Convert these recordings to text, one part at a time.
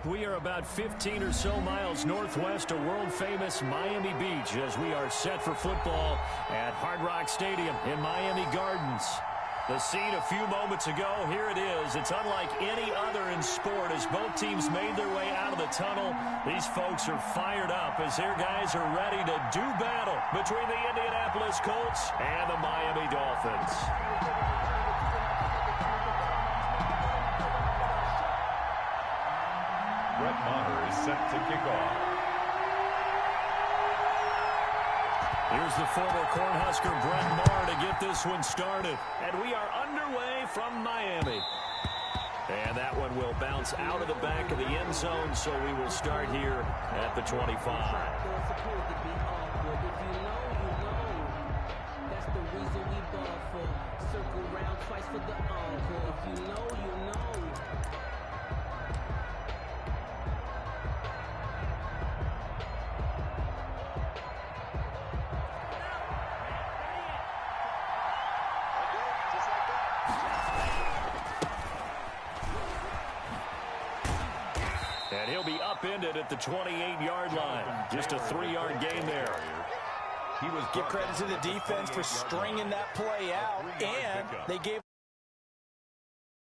We are about 15 or so miles northwest of world-famous Miami Beach as we are set for football at Hard Rock Stadium in Miami Gardens. The scene a few moments ago, here it is. It's unlike any other in sport as both teams made their way out of the tunnel. These folks are fired up as their guys are ready to do battle between the Indianapolis Colts and the Miami Dolphins. Brett Maher is set to kick off. Here's the former Cornhusker Brett Maher to get this one started. And we are underway from Miami. And that one will bounce out of the back of the end zone, so we will start here at the 25. That's the reason we ball for. Circle round twice for the encore. If you know, you know. And he'll be upended at the 28-yard line. Just a 3-yard gain there. Give credit to the defense for stringing that play out, and they gave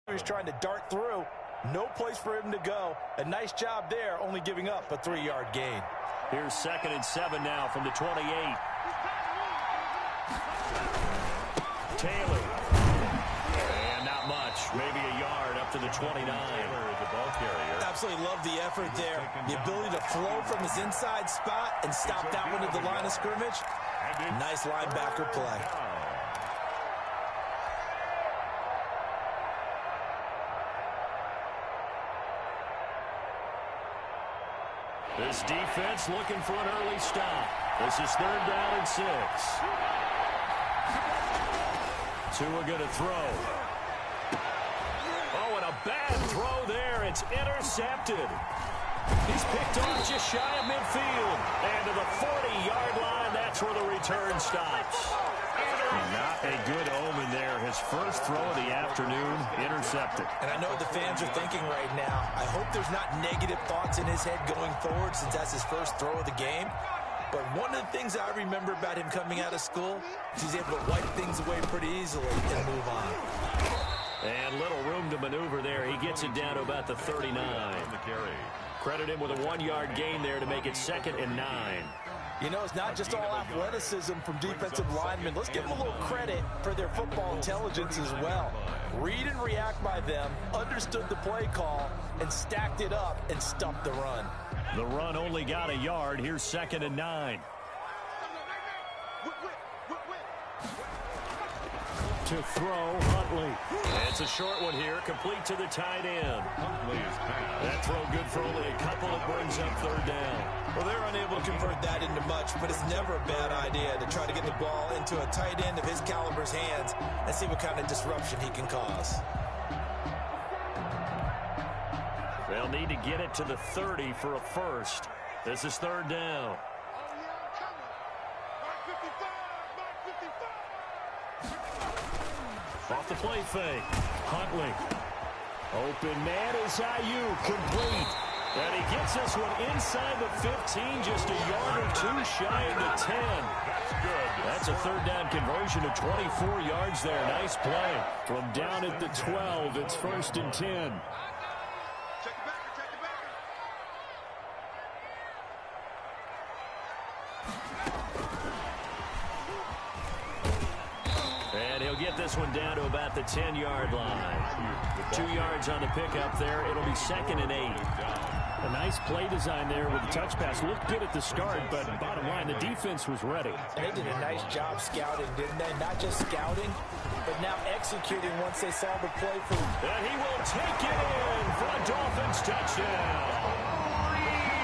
he was trying to dart through. No place for him to go. A nice job there, only giving up a 3-yard gain. Here's 2nd and 7 now from the 28. Taylor. And not much. Maybe a yard up to the 29. Absolutely love the effort there. The ability to flow from his inside spot and stop that one at the line of scrimmage. Nice linebacker play. This defense looking for an early stop. This is 3rd down and 6. Tua going to throw. Oh, and a bad throw there. It's intercepted. He's picked off just shy of midfield. And to the 40-yard line, that's where the return stops. Not a good omen there. His first throw of the afternoon, intercepted. And I know what the fans are thinking right now. I hope there's not negative thoughts in his head going forward since that's his first throw of the game. But one of the things I remember about him coming out of school is he's able to wipe things away pretty easily and move on. And little room to maneuver there. He gets it down to about the 39. Credit him with a 1-yard gain there to make it 2nd and 9. You know, it's not just all athleticism from defensive linemen. Let's give them a little credit for their football intelligence as well. Read and react by them, understood the play call, and stacked it up and stuffed the run. The run only got a yard. Here's 2nd and 9. To throw, Huntley. It's a short one here, complete to the tight end. That throw good for only a couple. It brings up 3rd down. Well, they're unable to convert that into much, but it's never a bad idea to try to get the ball into a tight end of his caliber's hands and see what kind of disruption he can cause. They'll need to get it to the 30 for a first. This is 3rd down. Off the play fake. Huntley. Open man is Ayuk, complete. And he gets this one inside the 15, just a yard or 2 shy of the 10. That's good. That's a 3rd down conversion of 24 yards there. Nice play. From down at the 12, it's 1st and 10. And he'll get this one down to about the 10-yard line. 2 yards on the pickup there. It'll be 2nd and 8. A nice play design there with the touch pass. Looked good at the start, but bottom line, the defense was ready. They did a nice job scouting, didn't they? Not just scouting, but now executing once they saw the play for. And he will take it in for a Dolphins touchdown.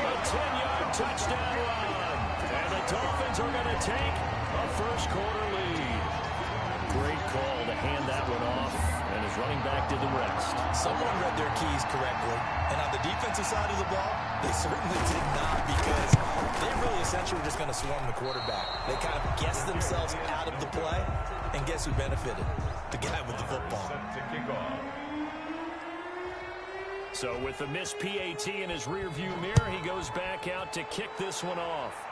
A 10-yard touchdown run. And the Dolphins are going to take a first-quarter lead. Great call to hand that one off, and his running back did the rest. Someone read their keys correctly, and on the defensive side of the ball, they certainly did not, because they really essentially were just going to swarm the quarterback. They kind of guessed themselves out of the play, and guess who benefited? The guy with the football. So with the missed PAT in his rearview mirror, he goes back out to kick this one off.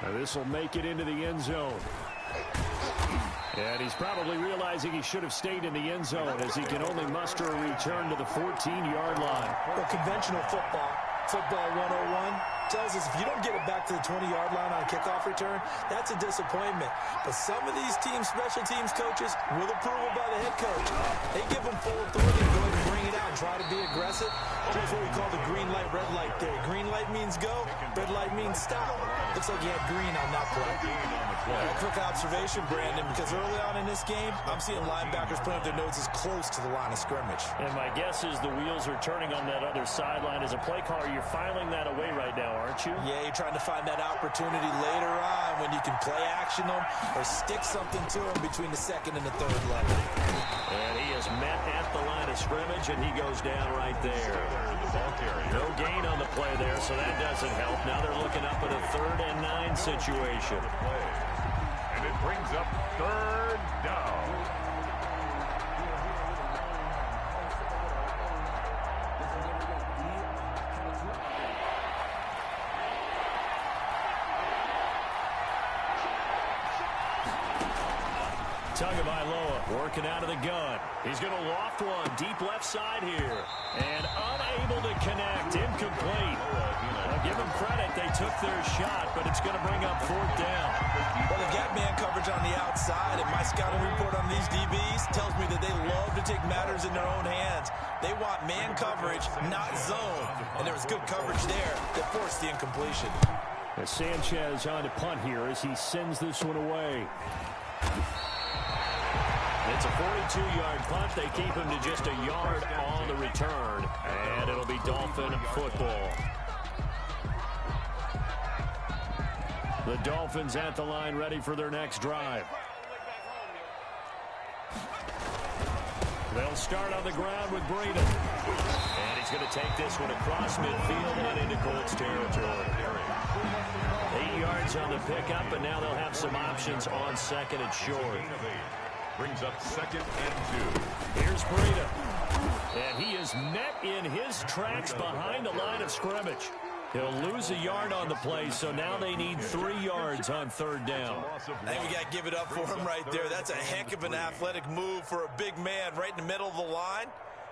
Now this will make it into the end zone. And he's probably realizing he should have stayed in the end zone as he can only muster a return to the 14-yard line. Well, conventional football 101, tells us if you don't get it back to the 20-yard line on a kickoff return, that's a disappointment. But some of these special teams coaches, with approval by the head coach, they give them full authority to go ahead and bring it out and try to be aggressive. That's what we call the green light, red light theory. Green light means go, red light means stop. Looks like you had green on that play. A quick observation, Brandon, because early on in this game, I'm seeing linebackers putting up their noses close to the line of scrimmage. And my guess is the wheels are turning on that other sideline. As a play caller, you're filing that away right now, aren't you? Yeah, you're trying to find that opportunity later on when you can play action them or stick something to them between the second and the third level. And he is met at the line of scrimmage, and he goes down right there. No gain on the play there, so that doesn't help. Now they're looking up at a 3rd and 9 situation. And it brings up 3rd down. Tagovailoa working out of the gun. He's going to loft one deep left side here. And unable to connect. Incomplete. I'll give them credit. They took their shot, but it's going to bring up 4th down. Well, they've got man coverage on the outside, and my scouting report on these DBs tells me that they love to take matters in their own hands. They want man coverage, not zone. And there was good coverage there that forced the incompletion. As Sanchez on to punt here as he sends this one away. It's a 42-yard punt. They keep him to just a yard on the return. And it'll be Dolphin football. The Dolphins at the line ready for their next drive. They'll start on the ground with Breeden. And he's going to take this one across midfield and into Colts territory. 8 yards on the pickup, and now they'll have some options on 2nd and short. Brings up 2nd and 2. Here's Breeden. And he is met in his tracks behind the line of scrimmage. He'll lose a yard on the play, so now they need 3 yards on 3rd down. I think we got to give it up for him right there. That's a heck of an athletic move for a big man right in the middle of the line.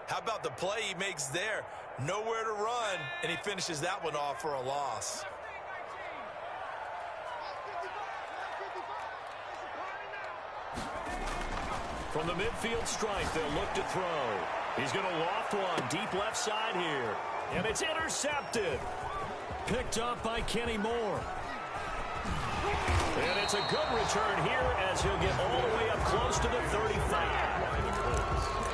How about the play he makes there? Nowhere to run, and he finishes that one off for a loss. From the midfield stripe, they'll look to throw. He's going to loft one deep left side here. And it's intercepted. Picked up by Kenny Moore. And it's a good return here as he'll get all the way up close to the 35.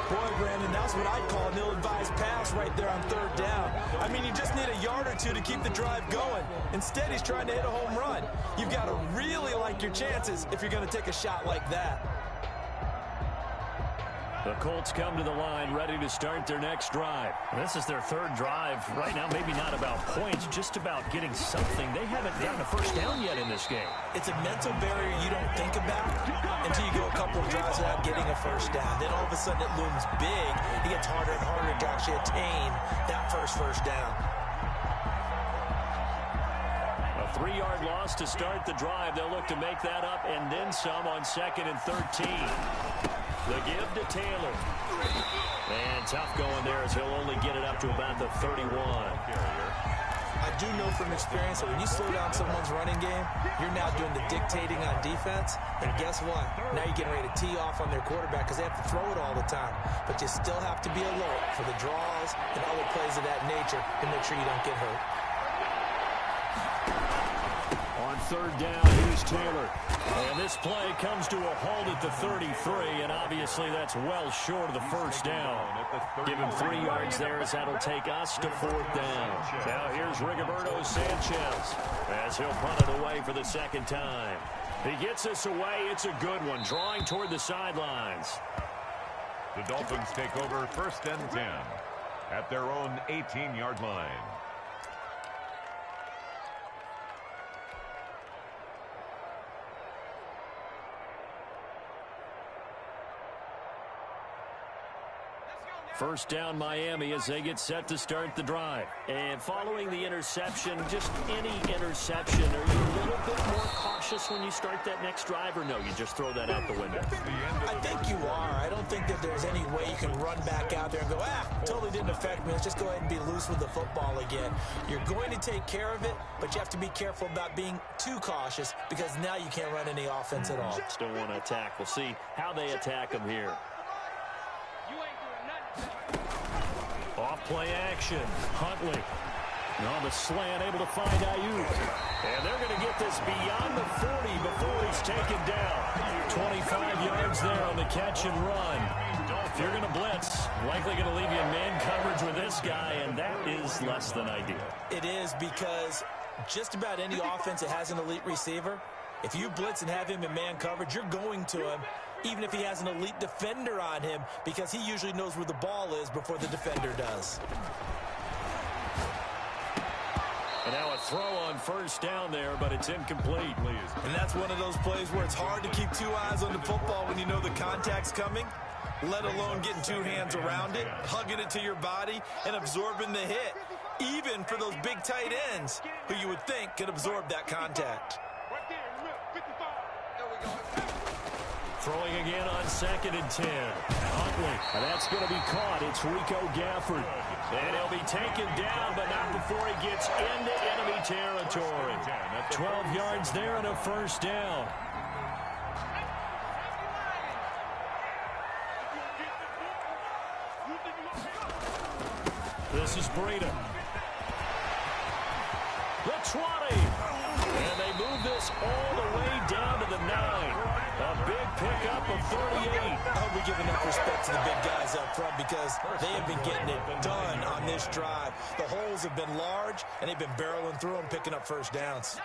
Boy, Brandon, that's what I'd call an ill-advised pass right there on 3rd down. I mean, you just need a yard or two to keep the drive going. Instead, he's trying to hit a home run. You've got to really like your chances if you're going to take a shot like that. The Colts come to the line ready to start their next drive. This is their 3rd drive. Right now, maybe not about points, just about getting something. They haven't gotten a first down yet in this game. It's a mental barrier you don't think about until you go a couple of drives without getting a first down. Then all of a sudden it looms big. It gets harder and harder to actually attain that first down. A 3-yard loss to start the drive. They'll look to make that up and then some on 2nd and 13. The give to Taylor. And tough going there as he'll only get it up to about the 31. I do know from experience that when you slow down someone's running game, you're now doing the dictating on defense. And guess what? Now you're getting ready to tee off on their quarterback because they have to throw it all the time. But you still have to be alert for the draws and other plays of that nature to make sure you don't get hurt. On 3rd down, here's Taylor. And this play comes to a halt at the 33, and obviously that's well short of the first down. Give him 3 yards there as that'll take us to 4th down. Now here's Rigoberto Sanchez as he'll punt it away for the 2nd time. He gets us away. It's a good one, drawing toward the sidelines. The Dolphins take over 1st and 10 at their own 18-yard line. First down Miami as they get set to start the drive. And following the interception, just any interception, are you a little bit more cautious when you start that next drive, or no, you just throw that out the window? I think you are. I don't think that there's any way you can run back out there and go, totally didn't affect me. Let's just go ahead and be loose with the football again. You're going to take care of it, but you have to be careful about being too cautious because now you can't run any offense at all. Still want to attack. We'll see how they attack them here. Off play action. Huntley. On the slant, able to find Ayuk. And they're going to get this beyond the 40 before he's taken down. 25 yards there on the catch and run. If you're going to blitz, likely going to leave you in man coverage with this guy, and that is less than ideal. It is, because just about any offense that has an elite receiver, if you blitz and have him in man coverage, you're going to him, even if he has an elite defender on him, because he usually knows where the ball is before the defender does. And now a throw on first down there, but it's incomplete. And that's one of those plays where it's hard to keep two eyes on the football when you know the contact's coming, let alone getting two hands around it, hugging it to your body, and absorbing the hit, even for those big tight ends who you would think could absorb that contact. Throwing again on 2nd and 10. Huntley. And that's going to be caught. It's Rico Gafford. And he'll be taken down, but not before he gets into enemy territory. 12 yards there and a first down. This is Breida. The 20. And they move this all the way down to the 9. A big pickup of 38. I hope we give enough respect to the big guys up front because they have been getting it done on this drive. The holes have been large, and they've been barreling through them, picking up first downs.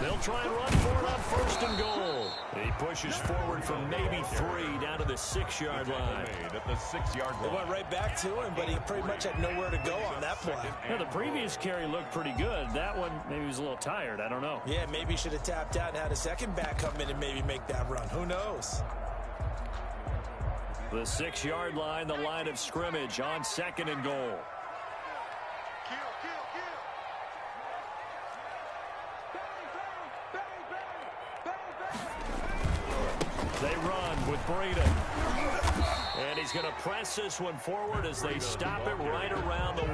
They'll try and run for it on 1st and goal. He pushes forward from maybe 3 down to the 6-yard line. At the 6-yard line. They went right back to him, but he pretty much had nowhere to go on that play. Yeah, the previous carry looked pretty good. That one, maybe he was a little tired. I don't know. Yeah, maybe he should have tapped out and had a second back come in and maybe make that run. Who knows? The 6-yard line, the line of scrimmage on 2nd and goal. They run with Breida. And he's going to press this one forward as they stop it right around the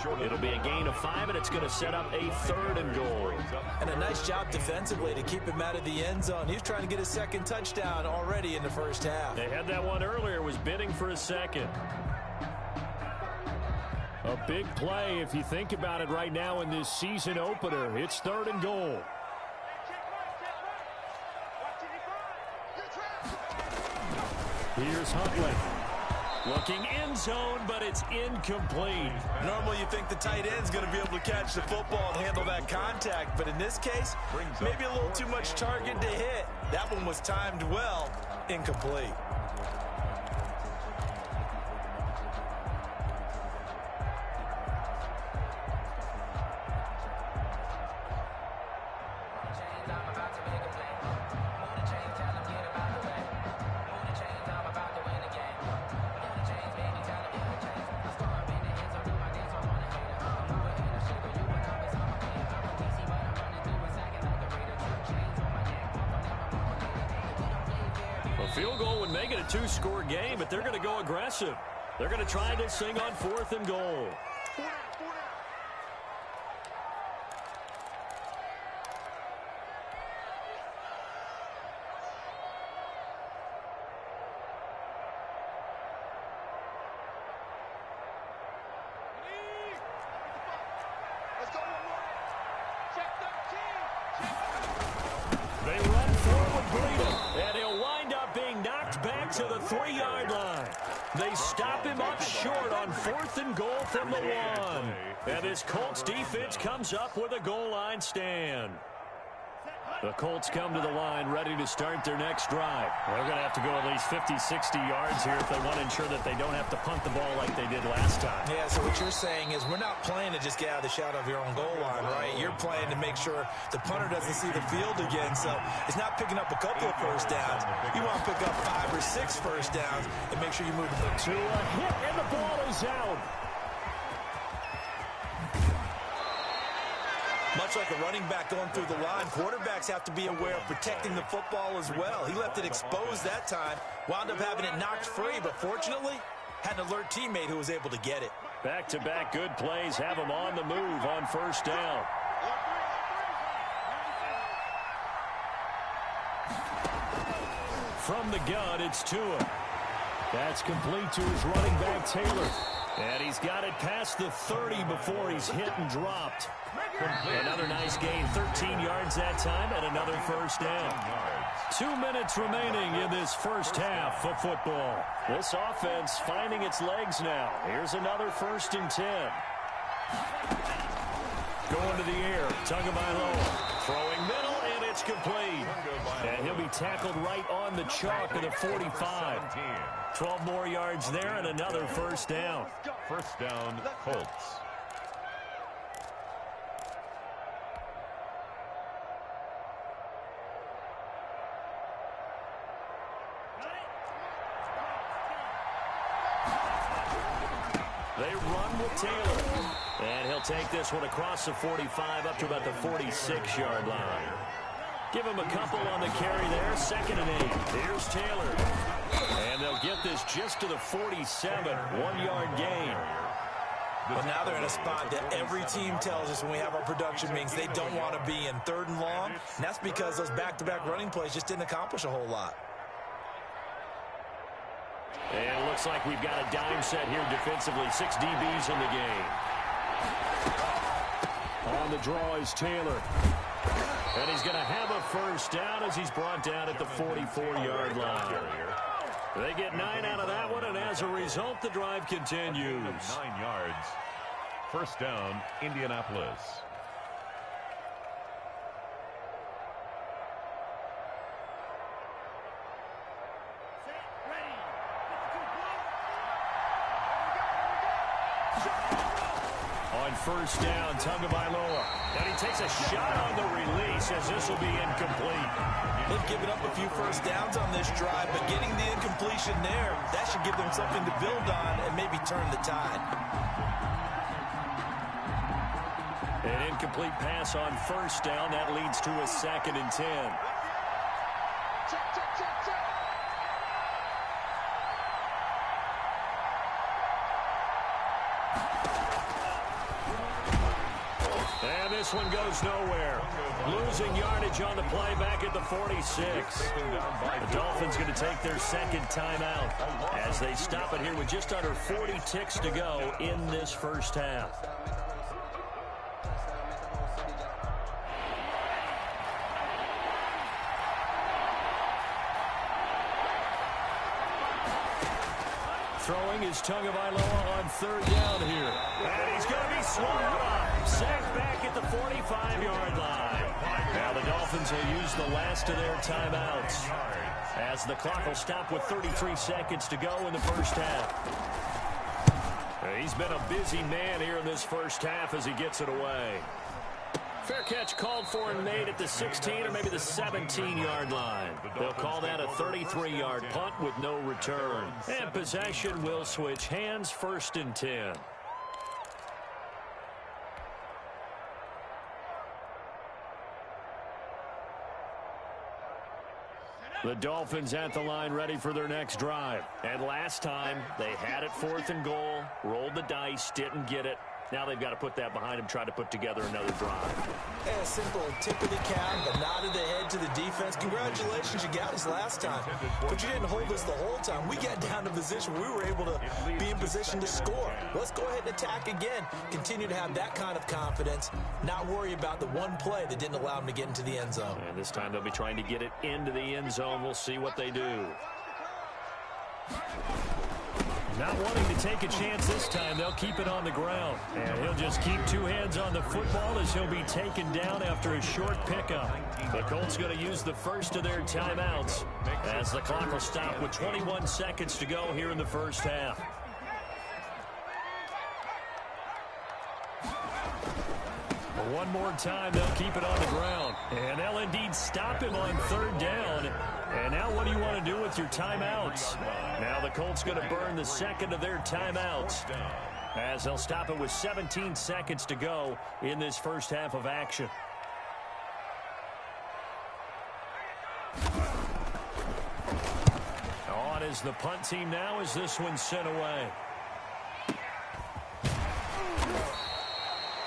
1. It'll be a gain of 5, and it's going to set up a 3rd and goal. And a nice job defensively to keep him out of the end zone. He was trying to get his 2nd touchdown already in the first half. They had that one earlier, was bidding for a 2nd. A big play if you think about it right now in this season opener. It's 3rd and goal. Here's Huntley. Looking end zone, but it's incomplete. Normally you think the tight end's going to be able to catch the football and handle that contact, but in this case, maybe a little too much target to hit. That one was timed well, incomplete. Field goal would make it a 2-score game, but they're going to go aggressive. They're going to try this thing on 4th and goal. They run forward, Breida, and he'll wind up being knocked back to the 3-yard line. They stop him up short on 4th and goal from the 1. And this Colts defense comes up with a goal line stand. The Colts come to the line ready to start their next drive. They're going to have to go at least 50, 60 yards here if they want to ensure that they don't have to punt the ball like they did last time. Yeah, so what you're saying is we're not playing to just get out of the shadow of your own goal line, right? You're playing to make sure the punter doesn't see the field again. So it's not picking up a couple of first downs. You want to pick up 5 or 6 first downs and make sure you move the ball. To a hit, and the ball is out. Much like a running back going through the line, quarterbacks have to be aware of protecting the football as well. He left it exposed that time, wound up having it knocked free, but fortunately had an alert teammate who was able to get it. Back-to-back good plays have him on the move on first down. From the gun, it's Tua. That's complete to his running back, Taylor. And he's got it past the 30 before he's hit and dropped. Another nice gain, 13 yards that time, and another first down. 2 minutes remaining in this first half of football. This offense finding its legs now. Here's another 1st and 10. Going to the air, Tagovailoa. Throwing middle, and it's complete. And he'll be tackled right on the chalk of the 45. 12 more yards there and another first down. First down, Colts. They run with Taylor. And he'll take this one across the 45 up to about the 46-yard line. Give him a couple on the carry there. 2nd and 8. Here's Taylor. And they'll get this just to the 47. 1-yard gain. But now they're in a spot that every team tells us when we have our production meetings they don't want to be in, 3rd and long. And that's because those back-to-back running plays just didn't accomplish a whole lot. And it looks like we've got a dime set here defensively. 6 DBs in the game. On the draw is Taylor. And he's going to have a first down as he's brought down at the 44-yard line. They get 9 out of that one, and as a result, the drive continues. 9 yards. First down, Indianapolis. On first down, Tagovailoa. And he takes a shot on the release as this will be incomplete. They've given up a few first downs on this drive, but getting the incompletion there, that should give them something to build on and maybe turn the tide. An incomplete pass on first down. That leads to a 2nd and 10. And this one goes nowhere. Losing yardage on the play back at the 46. The Dolphins going to take their 2nd timeout as they stop it here with just under 40 ticks to go in this first half. Throwing is Tagovailoa on 3rd down here. And he's going to be swung up. Sacked back at the 45-yard line. Now the Dolphins will use the last of their timeouts as the clock will stop with 33 seconds to go in the first half. He's been a busy man here in this first half as he gets it away. Fair catch called for and made at the 16 or maybe the 17-yard line. They'll call that a 33-yard punt with no return. And possession will switch hands, 1st and 10. The Dolphins at the line ready for their next drive. And last time they had it 4th and goal, rolled the dice, didn't get it. Now they've got to put that behind them, try to put together another drive. A simple tip of the cap, but nod of the head to the defense. Congratulations, you got us last time. But you didn't hold us the whole time. We got down to position where we were able to be in position to score. Let's go ahead and attack again. Continue to have that kind of confidence. Not worry about the one play that didn't allow them to get into the end zone. And this time they'll be trying to get it into the end zone. We'll see what they do. Not wanting to take a chance this time, they'll keep it on the ground. And he'll just keep two hands on the football as he'll be taken down after a short pickup. The Colts going to use the first of their timeouts as the clock will stop with 21 seconds to go here in the first half. One more time, they'll keep it on the ground. And they'll indeed stop him on third down. And now what do you want to do with your timeouts? Now the Colts going to burn the second of their timeouts as they'll stop it with 17 seconds to go in this first half of action. On is the punt team now as this one's sent away.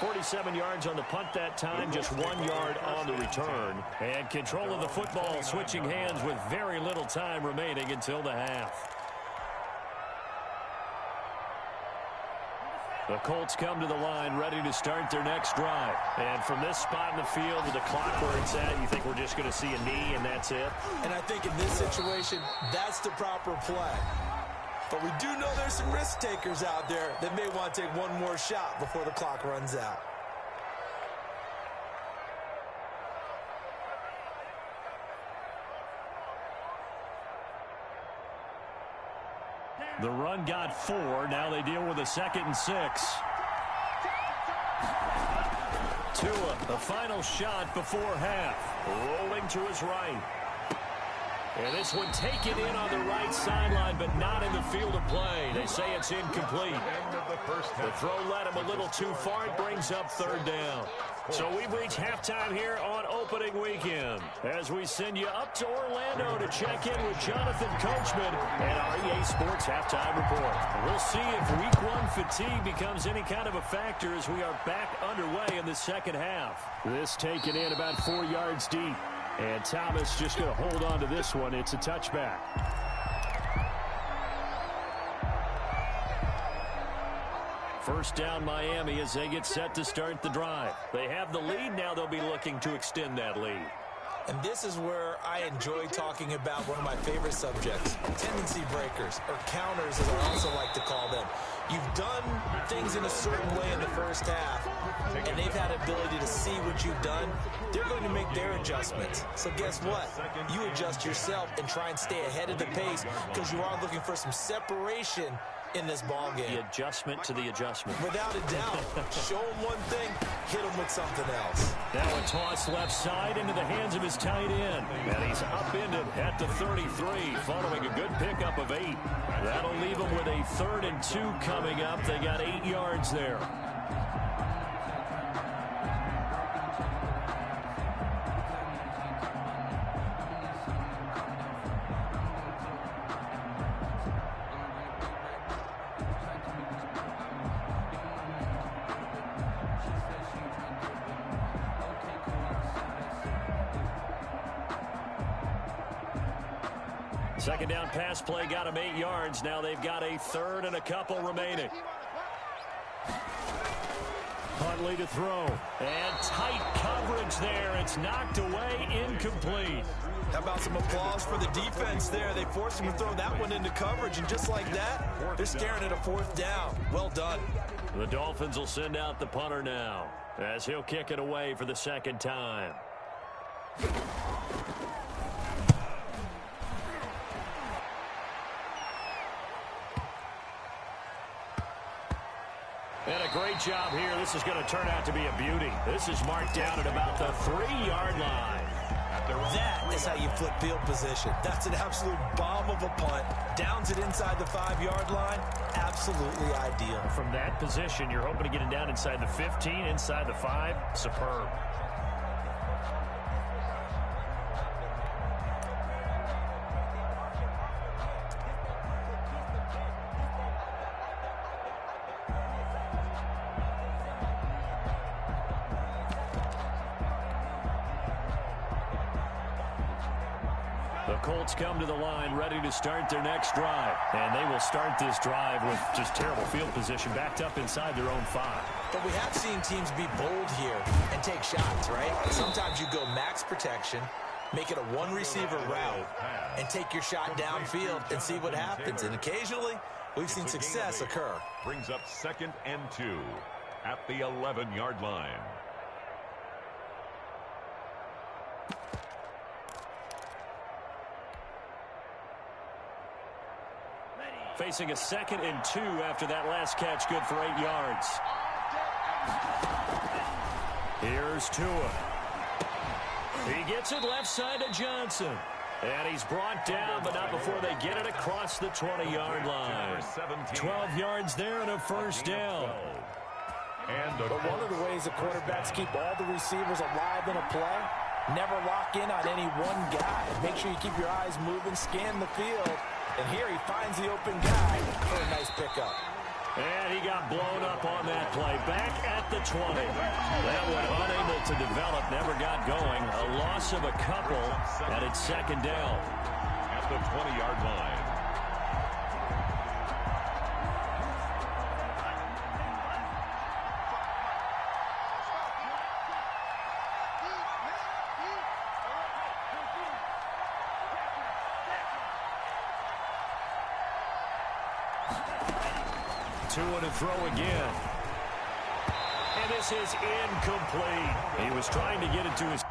47 yards on the punt that time, just 1 yard on the return. And control of the football switching hands with very little time remaining until the half. The Colts come to the line ready to start their next drive. And from this spot in the field with the clock where it's at, you think we're just going to see a knee and that's it? And I think in this situation, that's the proper play. But we do know there's some risk takers out there that may want to take one more shot before the clock runs out. The run got 4. Now they deal with a 2nd and 6. Tua, the final shot before half. Rolling to his right. And this one taken in on the right sideline, but not in the field of play. They say it's incomplete. The throw led him a little too far. It brings up third down. So we've reached halftime here on opening weekend as we send you up to Orlando to check in with Jonathan Coachman and our EA Sports Halftime Report. We'll see if Week 1 fatigue becomes any kind of a factor as we are back underway in the second half. This taken in about 4 yards deep. And Thomas just going to hold on to this one. It's a touchback. First down Miami as they get set to start the drive. They have the lead. Now they'll be looking to extend that lead. And this is where I enjoy talking about one of my favorite subjects, tendency breakers, or counters as I also like to call them. You've done things in a certain way in the first half, and they've had ability to see what you've done. They're going to make their adjustments. So guess what? You adjust yourself and try and stay ahead of the pace because you are looking for some separation in this ball game. The adjustment to the adjustment. Without a doubt. Show him one thing, hit him with something else. Now a toss left side into the hands of his tight end. And he's upended at the 33 following a good pickup of 8. That'll leave him with a 3rd and 2 coming up. They got 8 yards there. Second down pass play got him 8 yards. Now they've got a 3rd and a couple remaining. Huntley to throw. And tight coverage there. It's knocked away, incomplete. How about some applause for the defense there? They forced him to throw that one into coverage, and just like that, they're staring at a 4th down. Well done. The Dolphins will send out the punter now as he'll kick it away for the 2nd time. And a great job here. This is going to turn out to be a beauty. This is marked down at about the 3-yard line. That is how you flip field position. That's an absolute bomb of a punt. Downs it inside the 5-yard line. Absolutely ideal. From that position, you're hoping to get it down inside the 15, inside the 5. Superb. The Colts come to the line ready to start their next drive. And they will start this drive with just terrible field position backed up inside their own 5. But we have seen teams be bold here and take shots, right? Sometimes you go max protection, make it a 1-receiver route, and take your shot downfield and see what happens. And occasionally, we've seen success occur. Brings up 2nd and 2 at the 11-yard line. Facing a 2nd and 2 after that last catch, good for 8 yards. Here's Tua. He gets it left side to Johnson. And he's brought down, but not before they get it across the 20-yard line. 12 yards there and a first down. But one of the ways the quarterbacks keep all the receivers alive in a play, never lock in on any one guy. Make sure you keep your eyes moving, scan the field. And here he finds the open guy for a nice pickup. And he got blown up on that play. Back at the 20. That one unable to develop, never got going. A loss of a couple, and it's 2nd down. At the 20-yard line. Tua to throw again. And this is incomplete. He was trying to get it to his...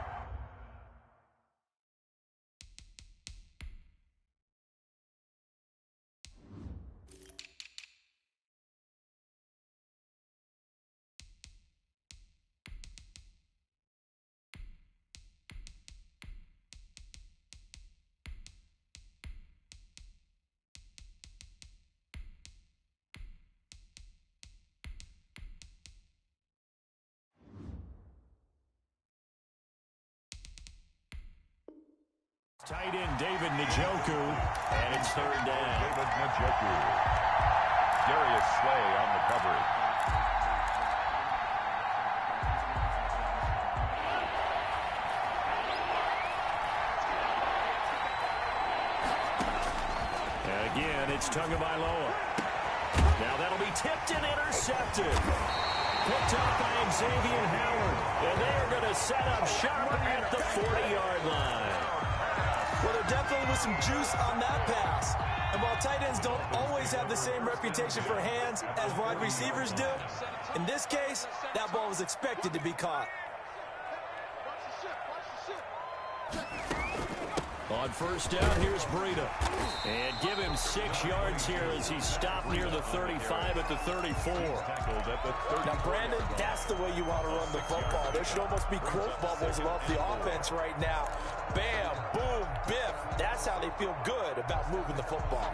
Tight end David Njoku, and it's 3rd down. David Njoku. Darius Slay on the coverage. And again, it's Tagovailoa. Now that'll be tipped and intercepted. Picked up by Xavier Howard. And they're going to set up shop at the 40-yard line. Well, there definitely was some juice on that pass. And while tight ends don't always have the same reputation for hands as wide receivers do, in this case, that ball was expected to be caught. On first down, here's Breida. And give him 6 yards here as he stopped near the 35 at the 34. Now, Brandon, that's the way you want to run the football. There should almost be quote bubbles above the offense right now. Bam, boom, biff. That's how they feel good about moving the football.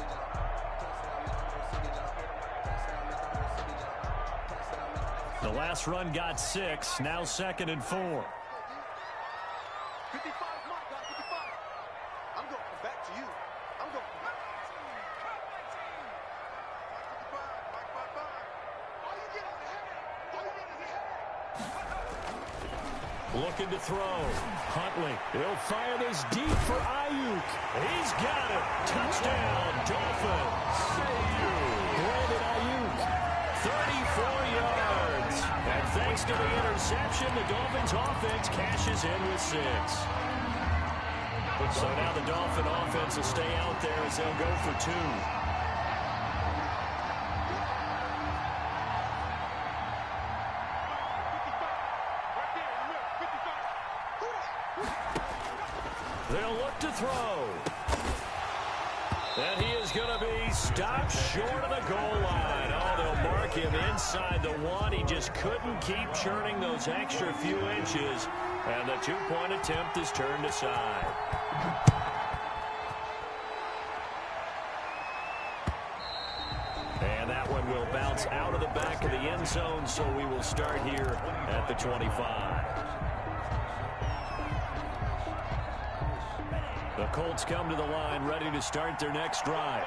The last run got 6, now 2nd and 4. Looking to throw. Huntley. He'll fire this deep for Ayuk. He's got it. Touchdown, Dolphins. Brandon Ayuk. 34 yards. And thanks to the interception, the Dolphins offense cashes in with 6. So now the Dolphin offense will stay out there as they'll go for 2. They'll look to throw. And he is going to be stopped short of the goal line. Oh, they'll mark him inside the 1. He just couldn't keep churning those extra few inches. And the 2-point attempt is turned aside. And that one will bounce out of the back of the end zone, so we will start here at the 25. The Colts come to the line, ready to start their next drive.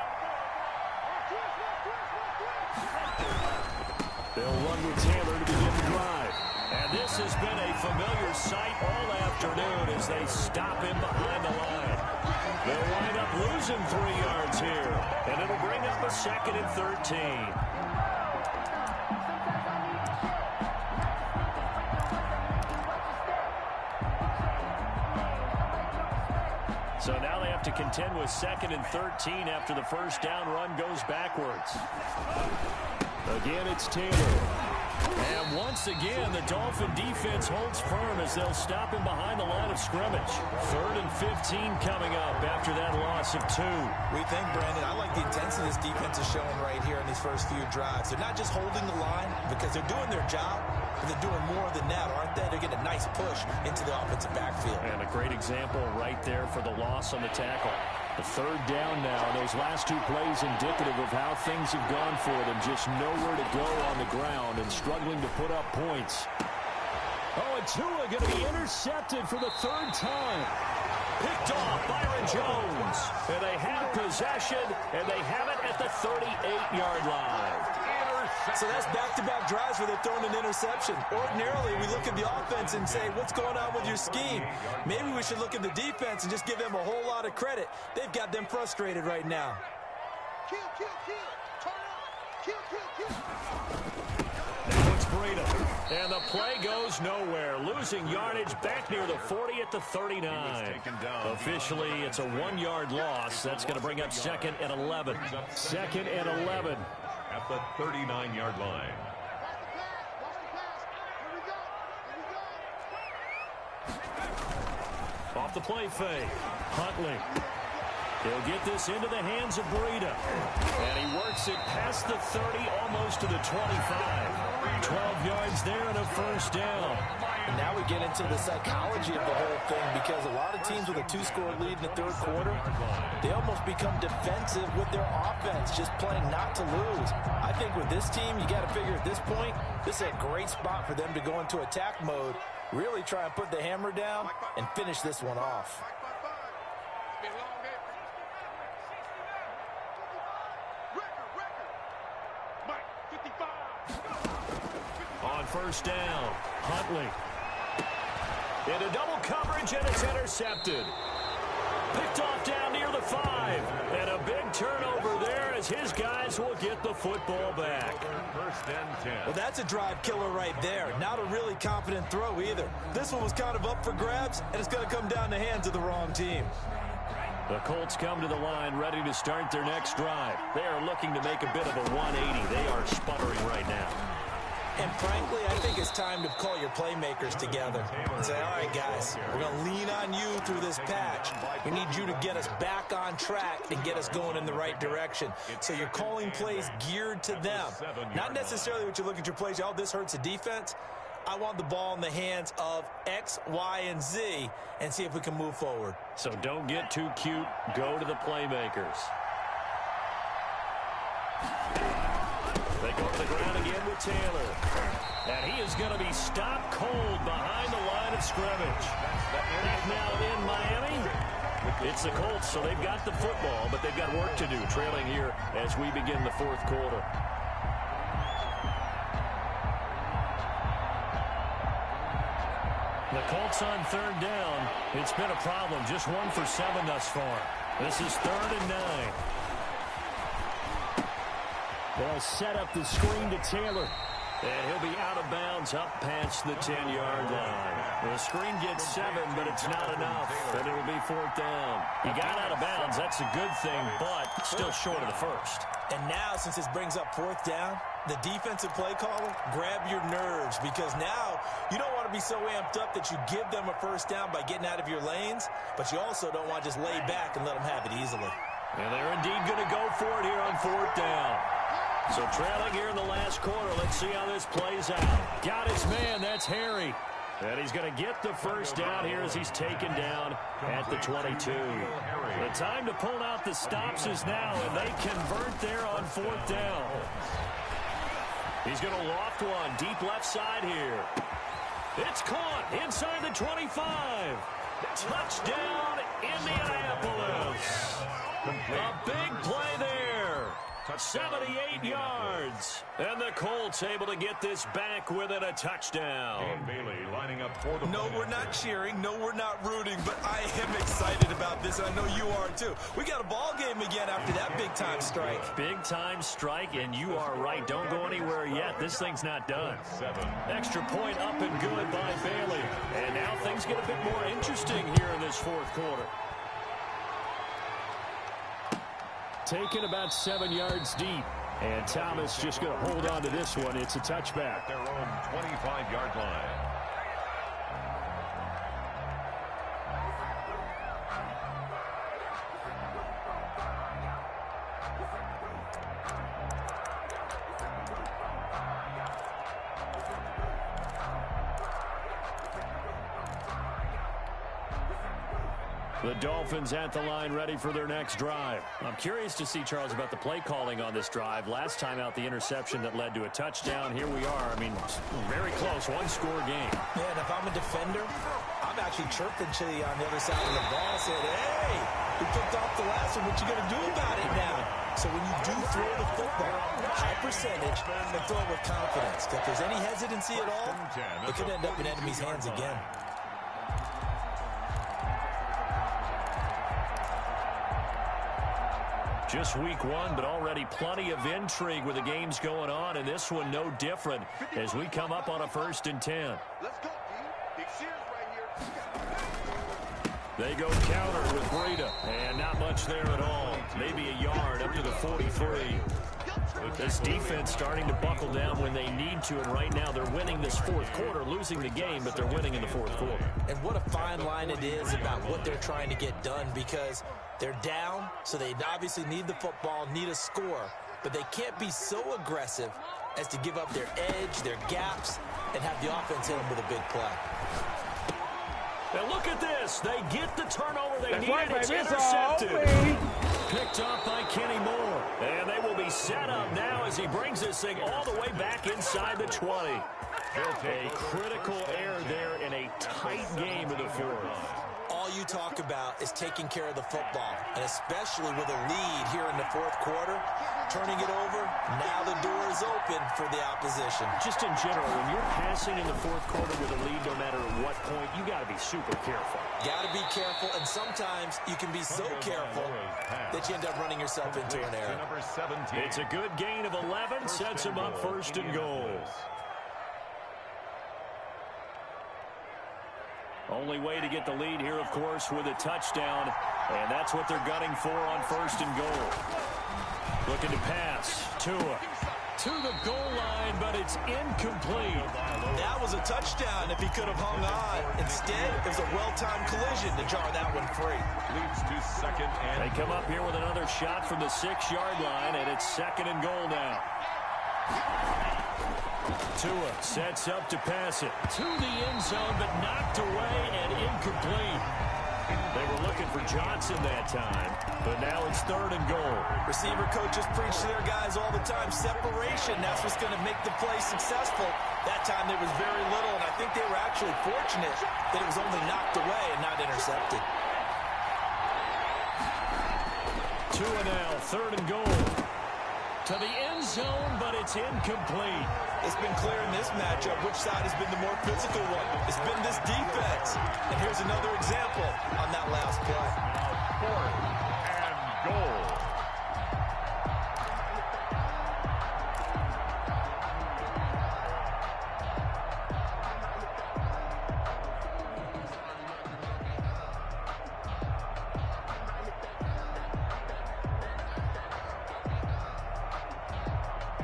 They'll run with Taylor to begin the drive. And this has been a familiar sight all afternoon as they stop him behind the line. They'll wind up losing 3 yards here, and it'll bring up a 2nd and 13. So now they have to contend with 2nd and 13 after the first down run goes backwards. Again, it's Taylor. And once again, the Dolphin defense holds firm as they'll stop him behind the line of scrimmage. 3rd and 15 coming up after that loss of 2. We think, Brandon, I like the intensity this defense is showing right here in these first few drives. They're not just holding the line because they're doing their job, but they're doing more than that, aren't they? They're getting a nice push into the offensive backfield. And a great example right there for the loss on the tackle. The 3rd down now. Those last 2 plays indicative of how things have gone for them. Just nowhere to go on the ground and struggling to put up points. Oh, and Tua going to be intercepted for the 3rd time. Picked off Byron Jones. And they have possession, and they have it at the 38-yard line. So that's back-to-back drives where they're throwing an interception. Ordinarily, we look at the offense and say, what's going on with your scheme? Maybe we should look at the defense and just give them a whole lot of credit. They've got them frustrated right now. Kill, kill, kill. Turn up. Kill, kill, kill. Now it's Breida. And the play goes nowhere. Losing yardage back near the 40 at the 39. Officially, it's a 1-yard loss. That's going to bring up 2nd and 11. 2nd and 11. At the 39-yard line. Off the play fake. Huntley. He'll get this into the hands of Breida. And he works it past the 30, almost to the 25. 12 yards there and a 1st down. And now we get into the psychology of the whole thing because a lot of teams with a 2-score lead in the 3rd quarter, they almost become defensive with their offense, just playing not to lose. I think with this team, you got to figure at this point, this is a great spot for them to go into attack mode, really try and put the hammer down and finish this one off. On 1st down, Huntley. Into double coverage, and it's intercepted. Picked off down near the 5. And a big turnover there as his guys will get the football back. 1st and 10. Well, that's a drive killer right there. Not a really confident throw either. This one was kind of up for grabs, and it's going to come down the hands of the wrong team. The Colts come to the line ready to start their next drive. They are looking to make a bit of a 180. They are sputtering right now. And frankly, I think it's time to call your playmakers together and say, all right, guys, we're going to lean on you through this patch. We need you to get us back on track and get us going in the right direction. So you're calling plays geared to them. Not necessarily what you look at your plays, oh, this hurts the defense. I want the ball in the hands of X, Y, and Z and see if we can move forward. So don't get too cute. Go to the playmakers. They go to the ground again with Taylor. And he is going to be stopped cold behind the line of scrimmage. Back now in Miami. It's the Colts, so they've got the football, but they've got work to do, trailing here as we begin the 4th quarter. The Colts on 3rd down. It's been a problem. Just 1 for 7 thus far. This is 3rd and 9. They'll set up the screen to Taylor. And he'll be out of bounds up past the 10-yard line. The screen gets 7, but it's not enough. And it'll be 4th down. He got out of bounds. That's a good thing, but still short of the 1st. And now, since this brings up 4th down, the defensive play caller, grab your nerves, because now you don't want to be so amped up that you give them a 1st down by getting out of your lanes, but you also don't want to just lay back and let them have it easily. And they're indeed going to go for it here on 4th down. So trailing here in the last quarter. Let's see how this plays out. Got his man. That's Harry. And he's going to get the 1st down here as he's taken down at the 22. The time to pull out the stops is now, and they convert there on 4th down. He's going to loft one deep left side here. It's caught inside the 25. Touchdown, Indianapolis. A big play there. 78 yards. And the Colts able to get this back within a touchdown. And Bailey lining up for the No, we're not cheering. No, we're not rooting. But I am excited about this. I know you are, too. We got a ball game again after that big-time strike. Big-time strike, and you are right. Don't go anywhere yet. This thing's not done. 7. Extra point up and good by Bailey. And now things get a bit more interesting here in this 4th quarter. taken about 7 yards deep. And Thomas just going to hold on to this one. It's a touchback. At their own 25-yard line. The Dolphins at the line, ready for their next drive. I'm curious to see, Charles, about the play calling on this drive. Last time out, the interception that led to a touchdown. Here we are. I mean, very close, one-score game. Yeah, and if I'm a defender, I'm actually chirping to you on the other side of the ball, saying, hey, we picked off the last one. What you going to do about it now? So when you do throw the football, high percentage, and throw it with confidence. If there's any hesitancy at all, it could end up in enemy's hands again. Just week one, but already plenty of intrigue with the games going on, and this one no different as we come up on a 1st and 10. Let's go, D. Big Sears right here. They go counter with Breida, and not much there at all. Maybe a yard up to the 43. This defense starting to buckle down when they need to, and right now they're winning this 4th quarter, losing the game, but they're winning in the 4th quarter. And what a fine line it is about what they're trying to get done, because they're down, so they obviously need the football, need a score, but they can't be so aggressive as to give up their edge, their gaps, and have the offense hit them with a big play. And look at this. They get the turnover they need. It's intercepted. Picked up by Kenny Moore. And they will be set up now as he brings this thing all the way back inside the 20. A critical error there in a tight game of the 4th. All you talk about is taking care of the football, and especially with a lead here in the 4th quarter, turning it over, now the door is open for the opposition. Just in general, when you're passing in the 4th quarter with a lead, no matter what point, you got to be super careful. Got to be careful, and sometimes you can be so careful that you end up running yourself into an error. It's a good gain of 11, sets them up 1st and goal. Only way to get the lead here, of course, with a touchdown. And that's what they're gunning for on 1st and goal. Looking to pass. Tua to the goal line, but it's incomplete. That was a touchdown if he could have hung on. Instead, it was a well-timed collision to jar that one free. Leads to 2nd and they come up here with another shot from the 6-yard line, and it's 2nd and goal now. Tua sets up to pass it to the end zone, but knocked away and incomplete. They were looking for Johnson that time, but now it's 3rd and goal. Receiver coaches preach to their guys all the time. Separation, that's what's going to make the play successful. That time there was very little, and I think they were actually fortunate that it was only knocked away and not intercepted. Tua now, 3rd and goal. To the end zone, but it's incomplete. It's been clear in this matchup which side has been the more physical one. It's been this defense. And here's another example on that last play. 4th and goal.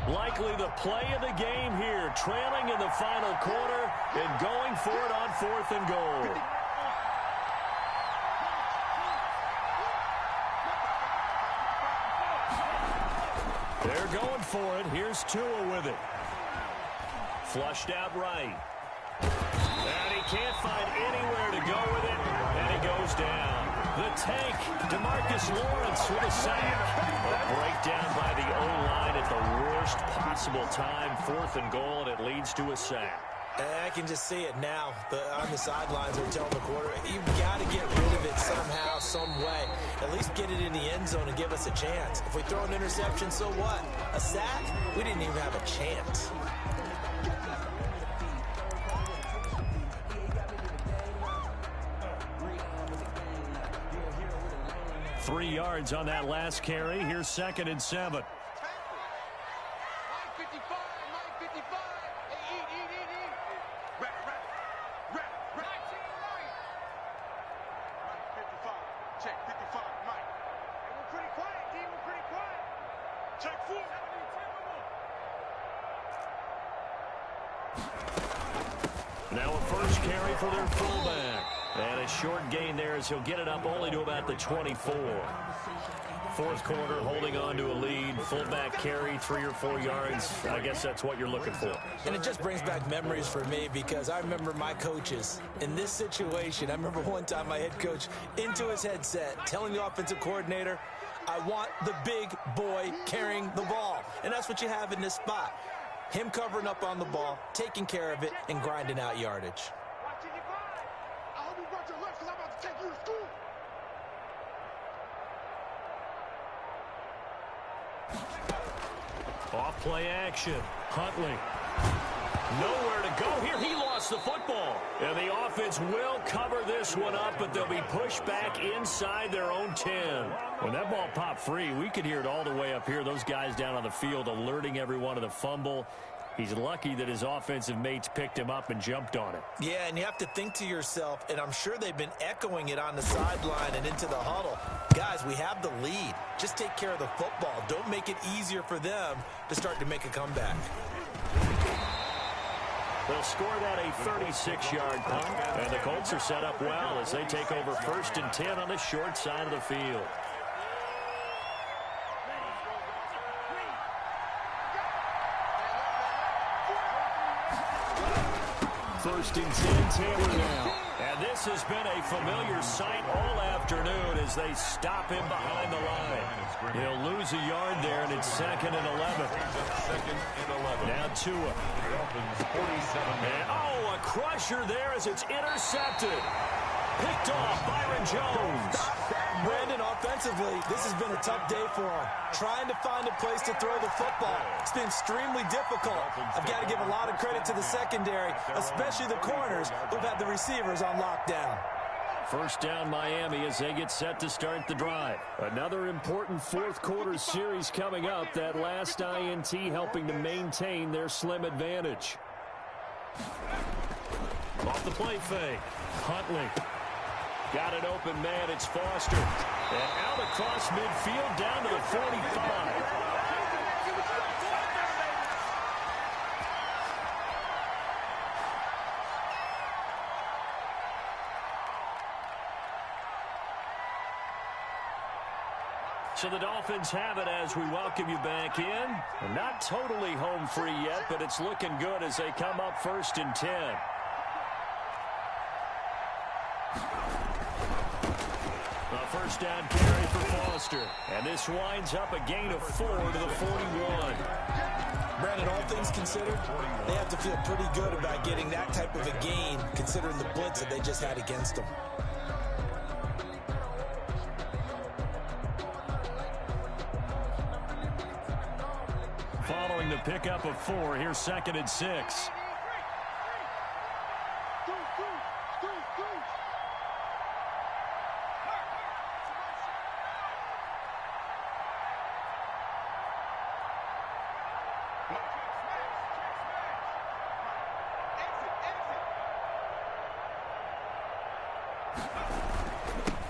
Likely the play of the game here, trailing in the final quarter and going for it on 4th and goal. They're going for it. Here's Tua with it. Flushed out right. And he can't find anywhere to go with it, and he goes down. The tank, DeMarcus Lawrence with a sack. A breakdown by the O-line at the worst possible time. 4th and goal, and it leads to a sack. I can just see it now. On the sidelines, they're telling the quarterback, you've got to get rid of it somehow, some way. At least get it in the end zone and give us a chance. If we throw an interception, so what? A sack? We didn't even have a chance. Three yards on that last carry. Here's 2nd and 7. Check 55, Mike. Hey, we're pretty quiet, D. We're pretty quiet. Now a first carry for their fullback. And a short gain there as he'll get it up only to about the 24. Fourth quarter, holding on to a lead. Fullback carry, 3 or 4 yards. I guess that's what you're looking for. And it just brings back memories for me because I remember my coaches in this situation. I remember one time my head coach into his headset telling the offensive coordinator, I want the big boy carrying the ball. And that's what you have in this spot. Him covering up on the ball, taking care of it, and grinding out yardage. I hope you brought your lunch because I'm about to take you to school. Off play action. Huntley. Nowhere to go here. He lost the football. And the offense will cover this one up, but they'll be pushed back inside their own 10. When that ball popped free, we could hear it all the way up here. Those guys down on the field alerting everyone of the fumble. He's lucky that his offensive mates picked him up and jumped on it. Yeah, and you have to think to yourself, and I'm sure they've been echoing it on the sideline and into the huddle. Guys, we have the lead. Just take care of the football. Don't make it easier for them to start to make a comeback. They'll score that a 36-yard punt, and the Colts are set up well as they take over 1st and 10 on the short side of the field. 1st and 10, Taylor now. And this has been a familiar sight all afternoon as they stop him behind the line. He'll lose a yard there, and it's 2nd and 11. Now Tua. And, a crusher there as it's intercepted. Picked off Byron Jones. Brandon, offensively, this has been a tough day for him. Trying to find a place to throw the football. It's been extremely difficult. I've got to give a lot of credit to the secondary, especially the corners who've had the receivers on lockdown. First down Miami as they get set to start the drive. Another important fourth quarter series coming up. That last INT helping to maintain their slim advantage. Off the play fake. Huntley. Got an open man. It's Foster. And out across midfield down to the 45. So the Dolphins have it as we welcome you back in. Not totally home free yet, but it's looking good as they come up 1st and 10. A first down carry for Foster. And this winds up a gain of 4 to the 41. Brandon, all things considered, they have to feel pretty good about getting that type of a gain considering the blitz that they just had against them. Following the pickup of 4, here's 2nd and 6.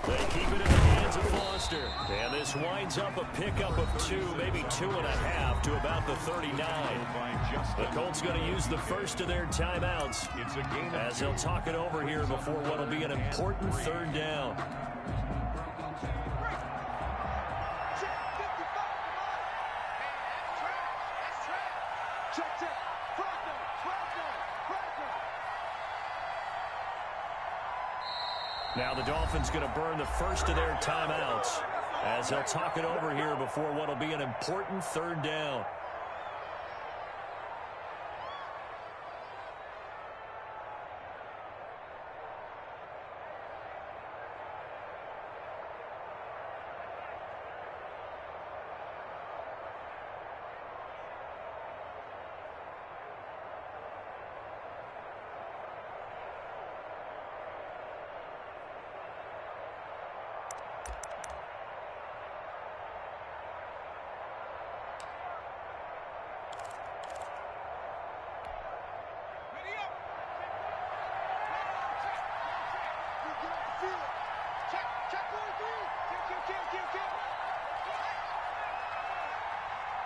They keep it in the hands of Foster. And this winds up a pickup of 2, maybe 2.5 to about the 39. The Colts going to use the first of their timeouts as they'll talk it over here before what will be an important 3rd down. Now the Dolphins going to burn the first of their timeouts as they'll talk it over here before what will be an important 3rd down.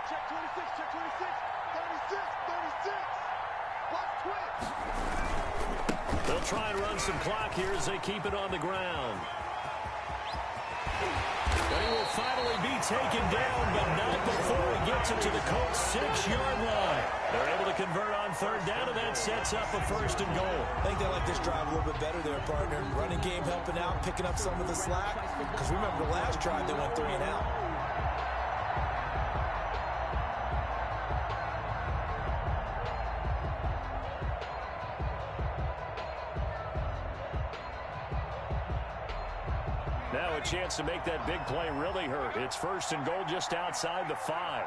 Check 26, check 26, 36, 36. Watch twitch. They'll try and run some clock here as they keep it on the ground. But he will finally be taken down, but not before he gets it to the Colts' 6-yard line. They're able to convert on third down, and that sets up a first and goal. I think they like this drive a little bit better there, partner. Running game helping out, picking up some of the slack. Because remember, last drive they went 3 and out. Now a chance to make that big play really hurt. It's first and goal just outside the 5.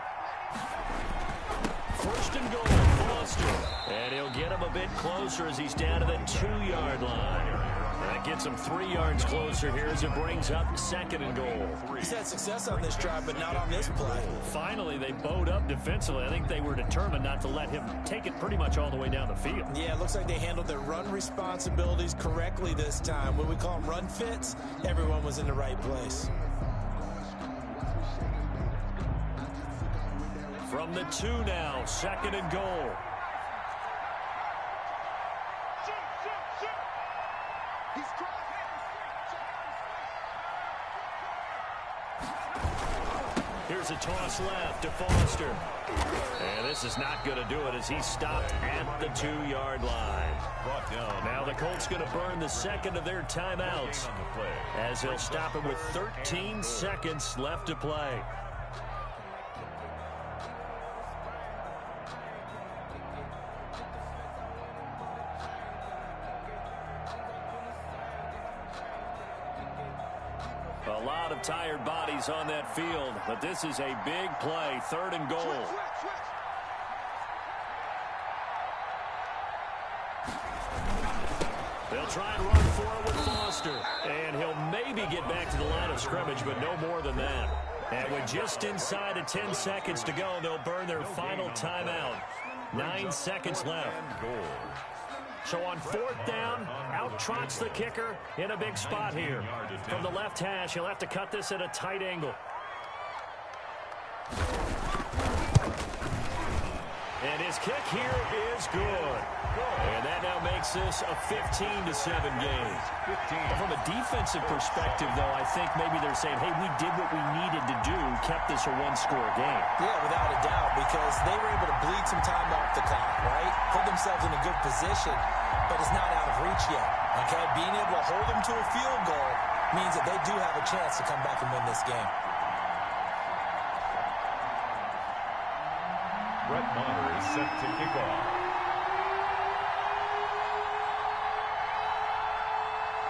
First and goal, Foster. And he'll get him a bit closer as he's down to the 2-yard line. That gets him 3 yards closer here as it brings up second and goal. He's had success on this drive, but not on this play. Finally, they bowed up defensively. I think they were determined not to let him take it pretty much all the way down the field. Yeah, it looks like they handled their run responsibilities correctly this time. When we call them run fits, everyone was in the right place. From the 2 now, second and goal. Here's a toss left to Foster. And this is not going to do it as he's stopped at the 2-yard line. Brought down. Now the Colts going to burn the second of their timeouts as they'll stop it with 13 seconds left to play. A lot of tired bodies on that field, but this is a big play, third and goal. They'll try and run for it with Foster, and he'll maybe get back to the line of scrimmage, but no more than that. And with just inside of 10 seconds to go, they'll burn their final timeout. 9 seconds left. So on fourth down, out trots the kicker in a big spot here. From the left hash, he'll have to cut this at a tight angle. And his kick here is good. And that now makes this a 15-7 game. From a defensive perspective, though, I think maybe they're saying, hey, we did what we needed to do, kept this a one-score game. Yeah, without a doubt, because they were able to bleed some time off the clock, right? Put themselves in a good position, but it's not out of reach yet. Okay, being able to hold them to a field goal means that they do have a chance to come back and win this game. Brett Maher is set to kick off.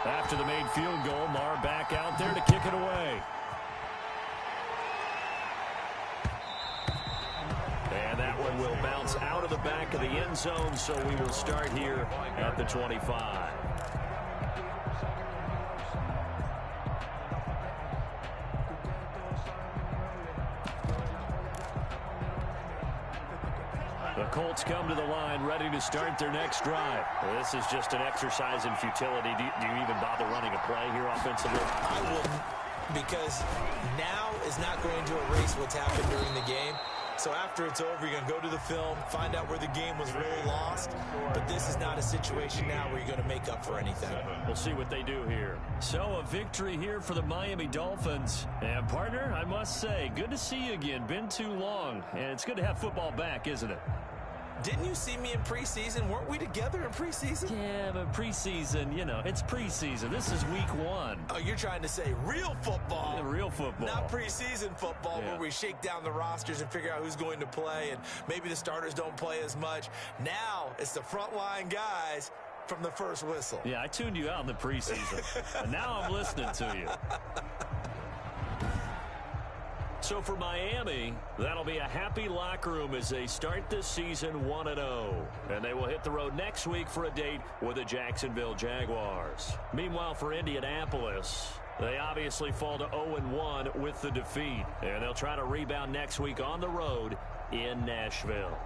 After the made field goal, Maher back out there to kick it away. And that one will bounce out of the back of the end zone, so we will start here at the 25. The Colts come to the line ready to start their next drive. Well, this is just an exercise in futility. Do you even bother running a play here offensively? I wouldn't, because now is not going to erase what's happened during the game. So after it's over, you're going to go to the film, find out where the game was really lost. But this is not a situation now where you're going to make up for anything. We'll see what they do here. So a victory here for the Miami Dolphins. And partner, I must say, good to see you again. Been too long. And it's good to have football back, isn't it? Didn't you see me in preseason? Weren't we together in preseason? Yeah, but preseason, you know, it's preseason. This is week 1. Oh, you're trying to say real football. Yeah, real football. Not preseason football where we shake down the rosters and figure out who's going to play, and maybe the starters don't play as much. Now it's the frontline guys from the first whistle. Yeah, I tuned you out in the preseason. And now I'm listening to you. So for Miami, that'll be a happy locker room as they start this season 1-0. And they will hit the road next week for a date with the Jacksonville Jaguars. Meanwhile, for Indianapolis, they obviously fall to 0-1 with the defeat. And they'll try to rebound next week on the road in Nashville.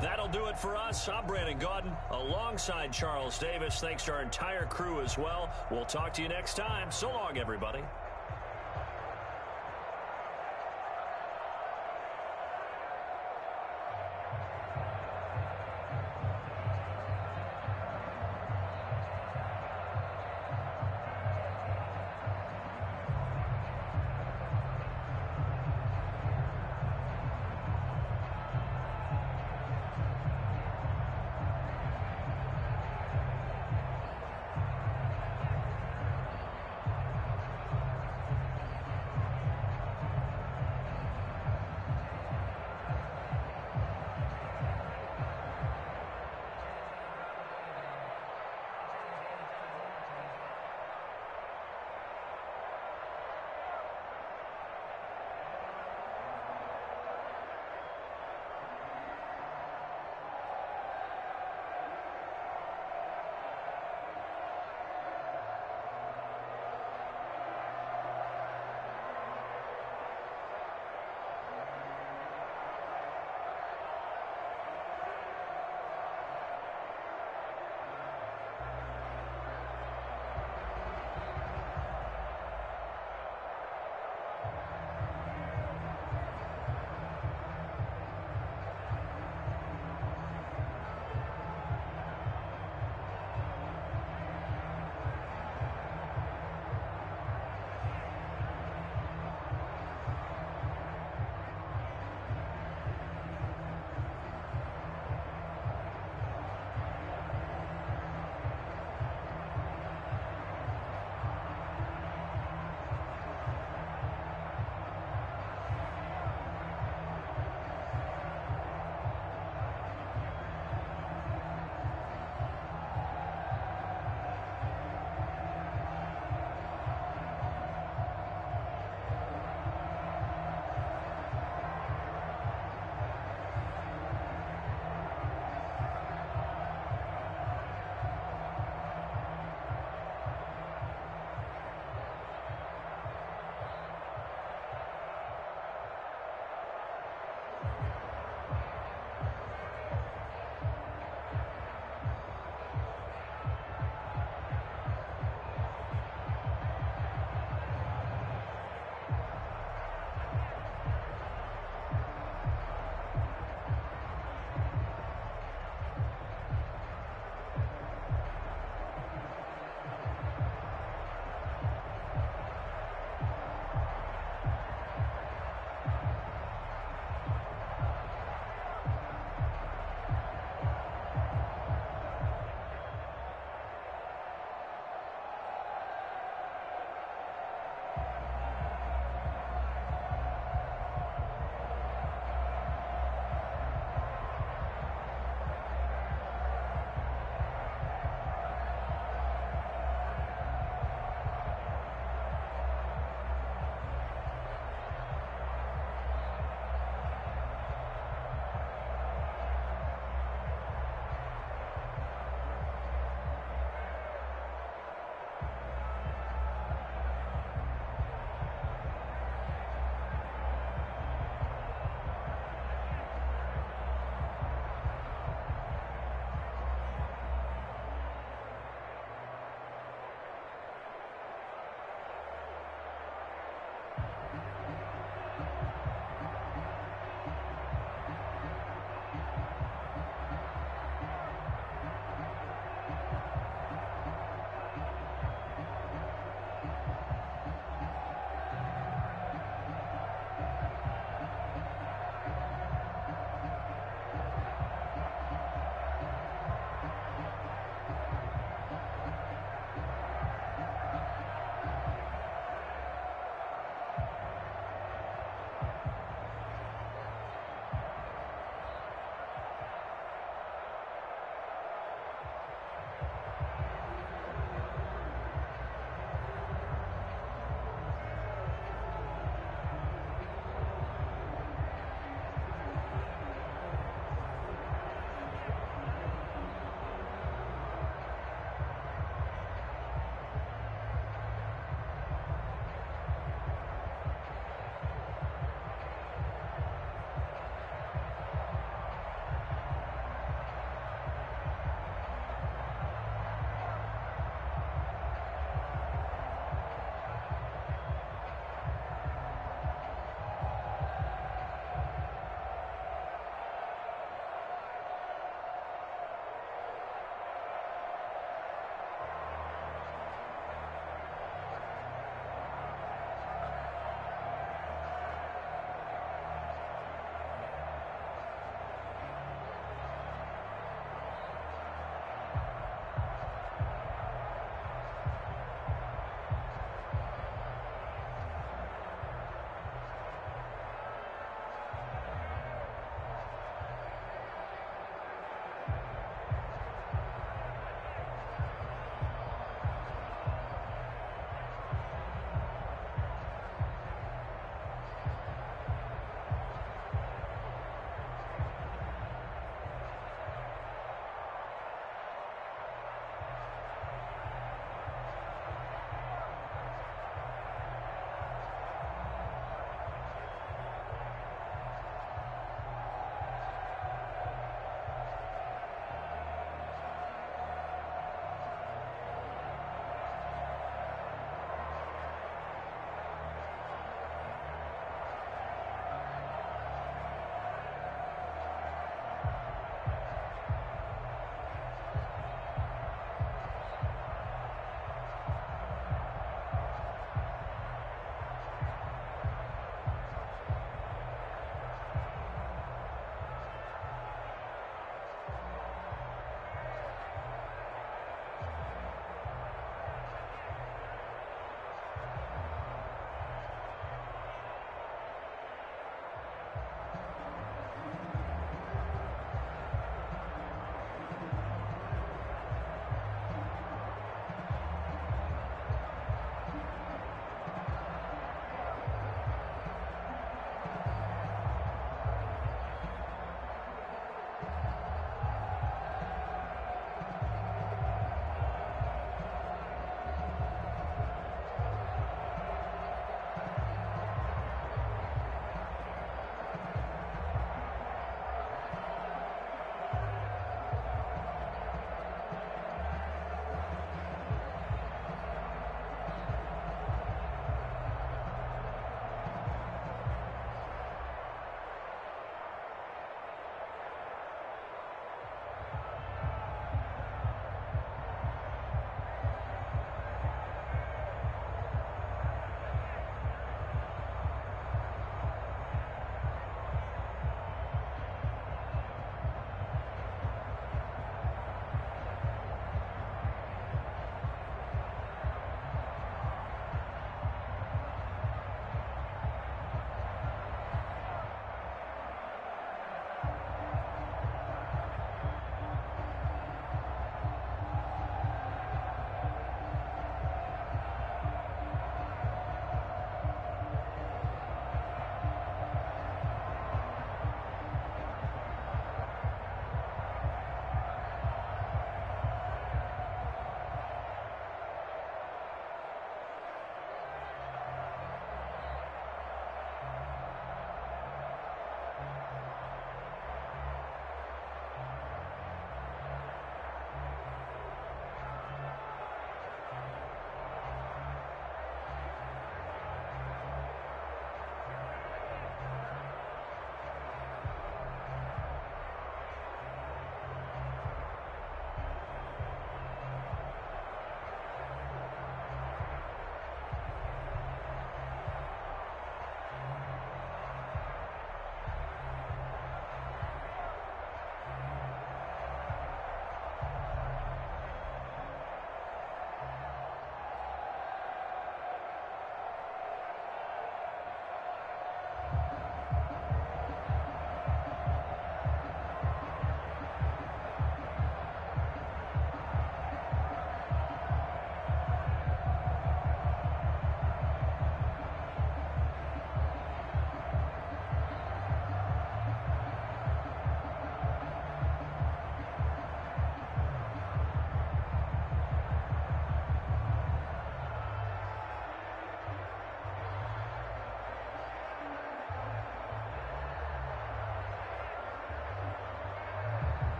That'll do it for us. I'm Brandon Gaudin alongside Charles Davis. Thanks to our entire crew as well. We'll talk to you next time. So long, everybody.